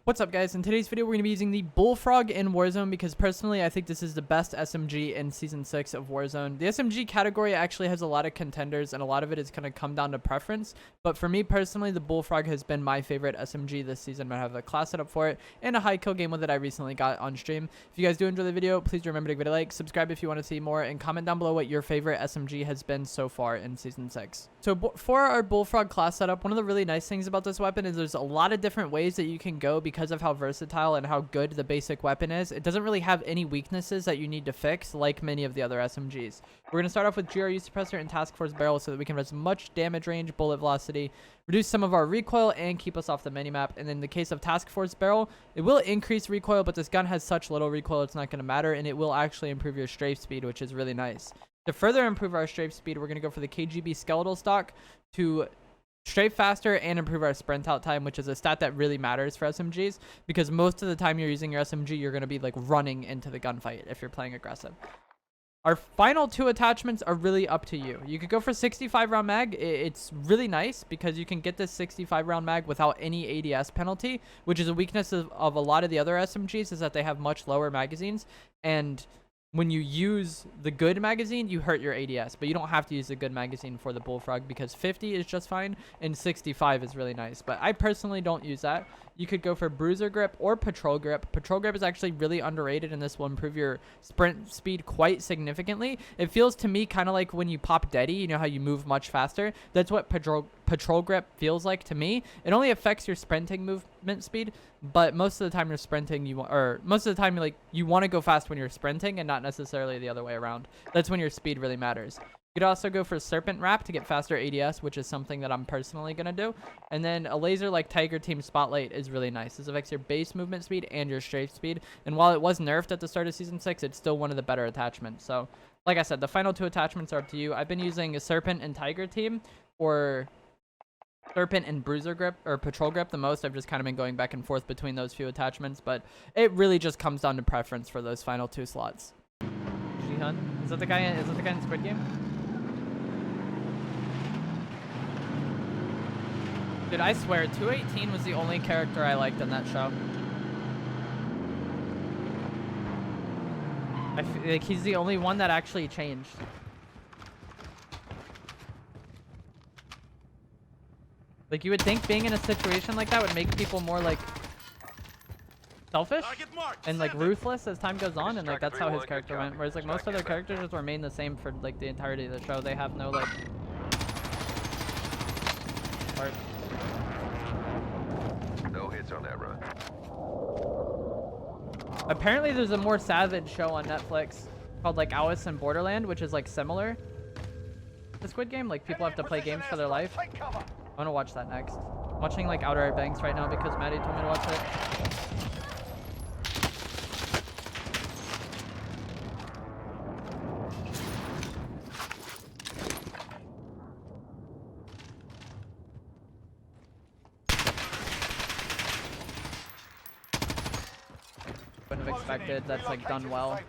What's up, guys? In today's video, we're going to be using the Bullfrog in Warzone because personally, I think this is the best SMG in Season 6 of Warzone. The SMG category actually has a lot of contenders, and a lot of it is going to come down to preference. But for me personally, the Bullfrog has been my favorite SMG this season. I have a class set up for it and a high kill game with it I recently got on stream. If you guys do enjoy the video, please remember to give it a like, subscribe if you want to see more, and comment down below what your favorite SMG has been so far in Season 6. So for our Bullfrog class setup, one of the really nice things about this weapon is there's a lot of different ways that you can go because of how versatile and how good the basic weapon is. It doesn't really have any weaknesses that you need to fix like many of the other SMGs. We're going to start off with GRU suppressor and task force barrel so that we can as much damage range, bullet velocity, reduce some of our recoil, and keep us off the minimap. And in the case of task force barrel, it will increase recoil, but this gun has such little recoil it's not going to matter, and it will actually improve your strafe speed, which is really nice. To further improve our strafe speed, we're going to go for the KGB skeletal stock to strafe faster and improve our sprint out time, which is a stat that really matters for SMGs because most of the time you're using your SMG, you're going to be like running into the gunfight if you're playing aggressive. Our final two attachments are really up to you. You could go for 65 round mag. It's really nice because you can get this 65 round mag without any ADS penalty, which is a weakness of a lot of the other SMGs is that they have much lower magazines, and when you use the good magazine, you hurt your ADS, but you don't have to use the good magazine for the Bullfrog because 50 is just fine and 65 is really nice. But I personally don't use that. You could go for bruiser grip or patrol grip. Patrol grip is actually really underrated, and this will improve your sprint speed quite significantly. It feels to me kind of like when you pop Deady, you know how you move much faster? That's what patrol grip feels like to me. It only affects your sprinting movement speed, but most of the time you're sprinting, most of the time you want to go fast when you're sprinting and not necessarily the other way around. That's when your speed really matters. You could also go for serpent wrap to get faster ADS, which is something that I'm personally going to do. And then a laser like Tiger Team Spotlight is really nice. This affects your base movement speed and your strafe speed. And while it was nerfed at the start of Season 6, it's still one of the better attachments. So, like I said, the final two attachments are up to you. I've been using a Serpent and Tiger Team, or Serpent and Bruiser Grip, or Patrol Grip the most. I've just kind of been going back and forth between those few attachments, but it really just comes down to preference for those final two slots. Jihan? Is that the guy in Squid Game? Dude, I swear, 218 was the only character I liked in that show. I feel like he's the only one that actually changed. Like, you would think being in a situation like that would make people more, like, selfish and, like, ruthless as time goes on, and, like, that's how his character went. Whereas, like, most other characters just remain the same for, like, the entirety of the show. They have no, like, heart. No hits on that run. Apparently, there's a more savage show on Netflix called, like, Alice in Borderland, which is, like, similar to Squid Game. Like, people have to play games for their life. I want to watch that next. I'm watching like Outer Banks right now because Maddie told me to watch it. Wouldn't have expected. That's like done well.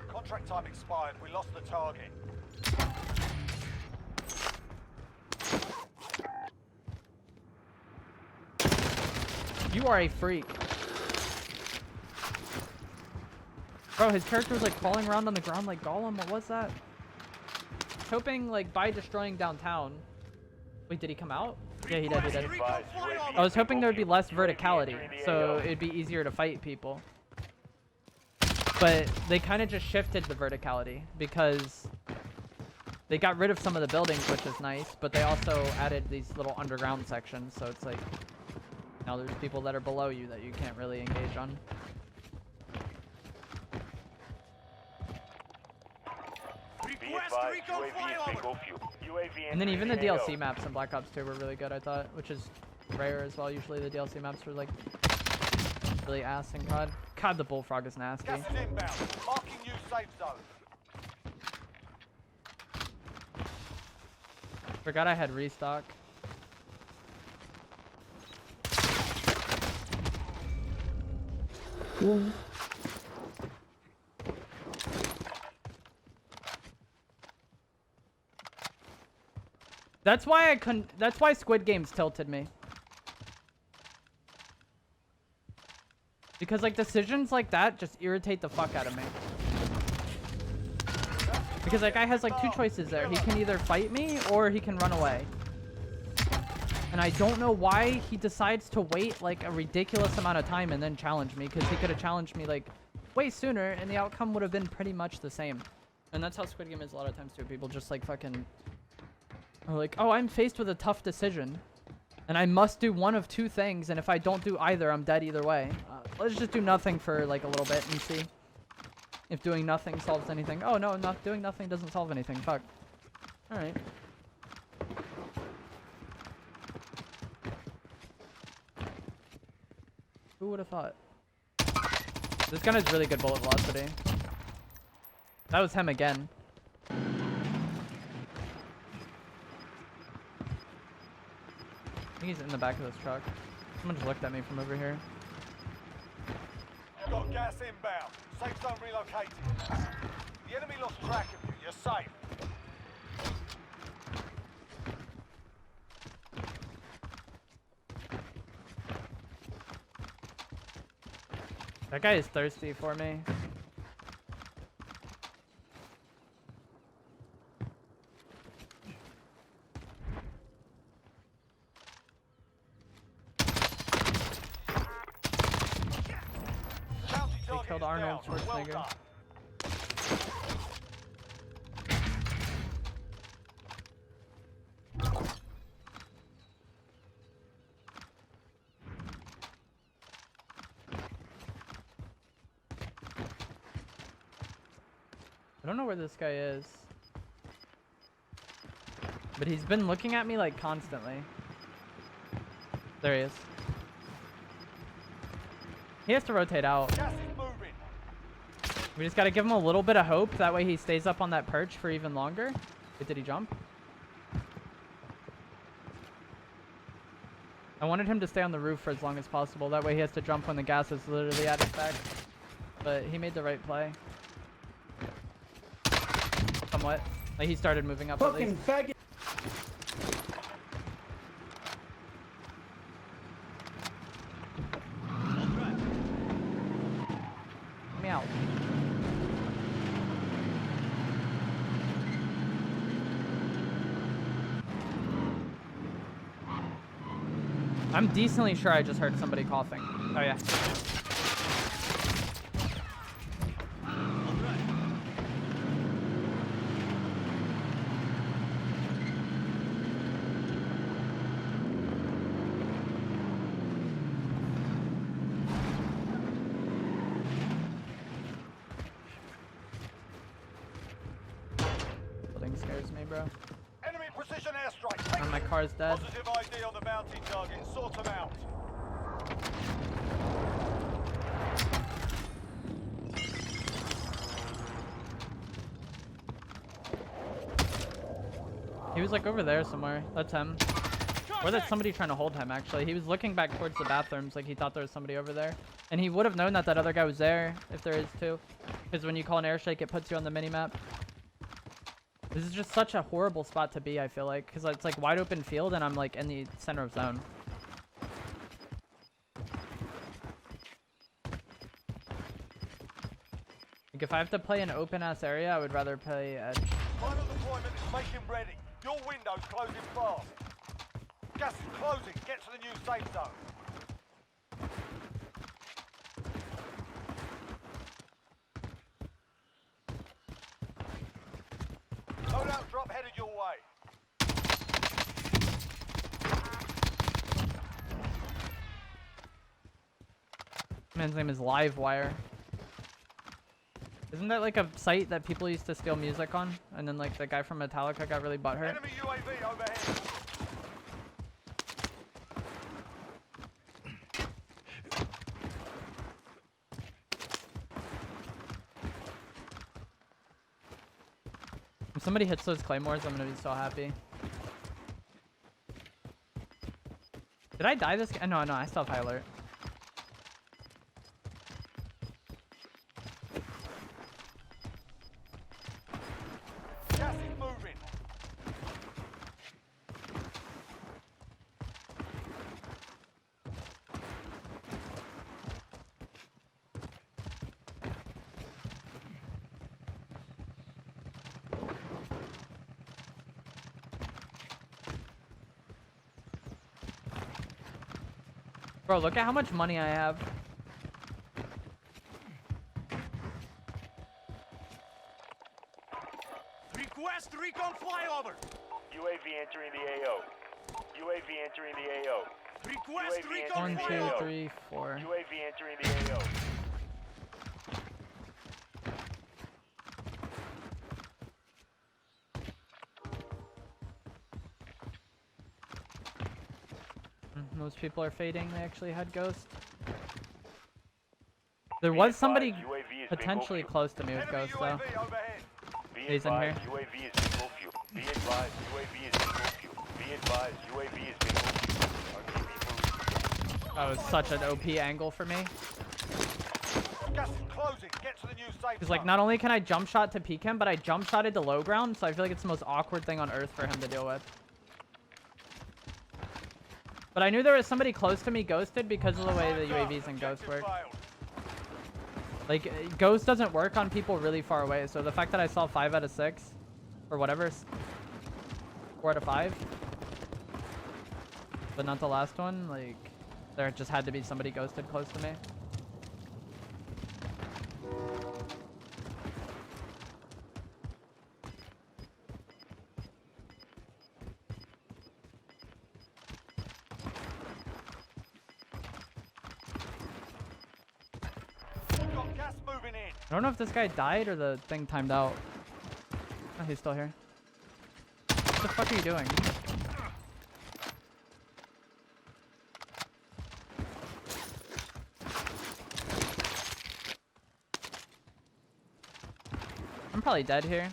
Contract time expired. We lost the target. You are a freak. Bro, his character was like crawling around on the ground like Gollum. What was that? I was hoping like by destroying downtown. Wait, did he come out? Yeah, he did, he did. I was hoping there would be less verticality, so it'd be easier to fight people. But they kind of just shifted the verticality because they got rid of some of the buildings, which is nice, but they also added these little underground sections, so it's like now there's people that are below you that you can't really engage on. And then even the DLC maps in Black Ops 2 were really good, I thought, which is rare as well. Usually the DLC maps were like really ass in COD. God, the Bullfrog is nasty. Gas is inbound. Marking new safe zone. Forgot I had restock. That's why Squid Games tilted me. Because like decisions like that just irritate the fuck out of me. Because that guy has like two choices there. He can either fight me or he can run away. And I don't know why he decides to wait like a ridiculous amount of time and then challenge me. Because he could have challenged me like way sooner and the outcome would have been pretty much the same. And that's how Squid Game is a lot of times too. People just like fucking are like, oh, I'm faced with a tough decision. And I must do one of two things. And if I don't do either, I'm dead either way. Let's just do nothing for like a little bit and see if doing nothing solves anything. Oh, no, not doing nothing doesn't solve anything. Fuck. All right. Who would have thought? This gun has really good bullet velocity. That was him again. I think he's in the back of this truck. Someone just looked at me from over here. You've got gas inbound. Safe zone relocated. The enemy lost track of you. You're safe. That guy is thirsty for me. They killed Arnold Schwarzenegger. I don't know where this guy is. But he's been looking at me like constantly. There he is. He has to rotate out. Gas is moving. We just gotta give him a little bit of hope. That way he stays up on that perch for even longer. Wait, did he jump? I wanted him to stay on the roof for as long as possible. That way he has to jump when the gas is literally at his back. But he made the right play. Somewhat. Like he started moving up at least. Faggot. Let me out. I'm decently sure I just heard somebody coughing. Oh yeah. Building scares me, bro. Enemy precision airstrike. And my car's dead. Positive ID on the bounty target. Sort them out. He was like over there somewhere. That's him. Or that's somebody trying to hold him, actually. He was looking back towards the bathrooms like he thought there was somebody over there. And he would have known that that other guy was there, if there is too. Because when you call an airstrike, it puts you on the mini-map. This is just such a horrible spot to be, I feel like. Because it's like wide open field and I'm like in the center of zone. Like if I have to play an open-ass area, I would rather play edge. Final deployment is making ready. Your window's closing fast. Gas is closing. Get to the new safe zone. Loadout drop headed your way. Man's name is Livewire. Isn't that like a site that people used to steal music on? And then like the guy from Metallica got really butthurt? Enemy UAV overhead. If somebody hits those claymores, I'm gonna be so happy. Did I die this? No, I still have high alert. Gas is moving. Bro, look at how much money I have. Request recon flyover. UAV entering the AO. UAV entering the AO. Request UAV recon 1, 2, flyover. 3, 4. UAV entering the AO. Most people are fading. They actually had ghost. There was somebody UAV is potentially bingo close to me with Enemy ghost though. UAV overhead. fuel. Be He's in advised, here. UAV is bingo fuel. Be advised, UAV is bingo fuel. Be advised, UAV is bingo fuel. RTB moving. That was such an OP angle for me. Gas is closing. Get to the new safe Because like zone. not only can I jump shot to peek him, but I jump shotted to low ground, so I feel like it's the most awkward thing on earth for him to deal with. But I knew there was somebody close to me ghosted because of the way the UAVs and ghosts work. Failed. Like, ghost doesn't work on people really far away, so the fact that I saw 5 out of 6, or whatever, 4 out of 5, but not the last one, like, there just had to be somebody ghosted close to me. Got gas moving in. I don't know if this guy died or the thing timed out. Oh, he's still here. What the fuck are you doing? I'm probably dead here.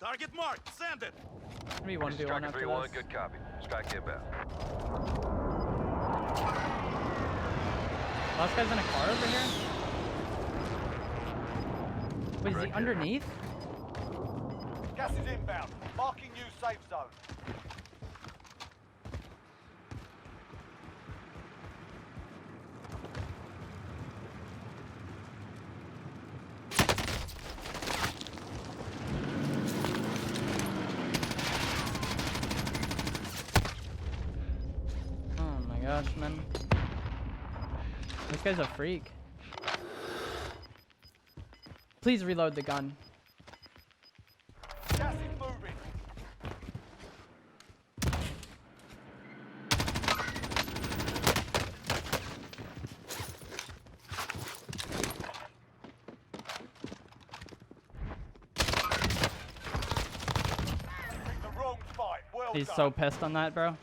Target marked. Send it. Maybe 1v1 after this. Good copy. Strike inbound. Last guy's in a car over here? Wait, is he Right here. underneath? Gas is inbound. Marking new safe zone. Oh my gosh, man. This guy's a freak. Please reload the gun. Gas is moving. Picked the wrong fight. Well He's done. so pissed on that, bro.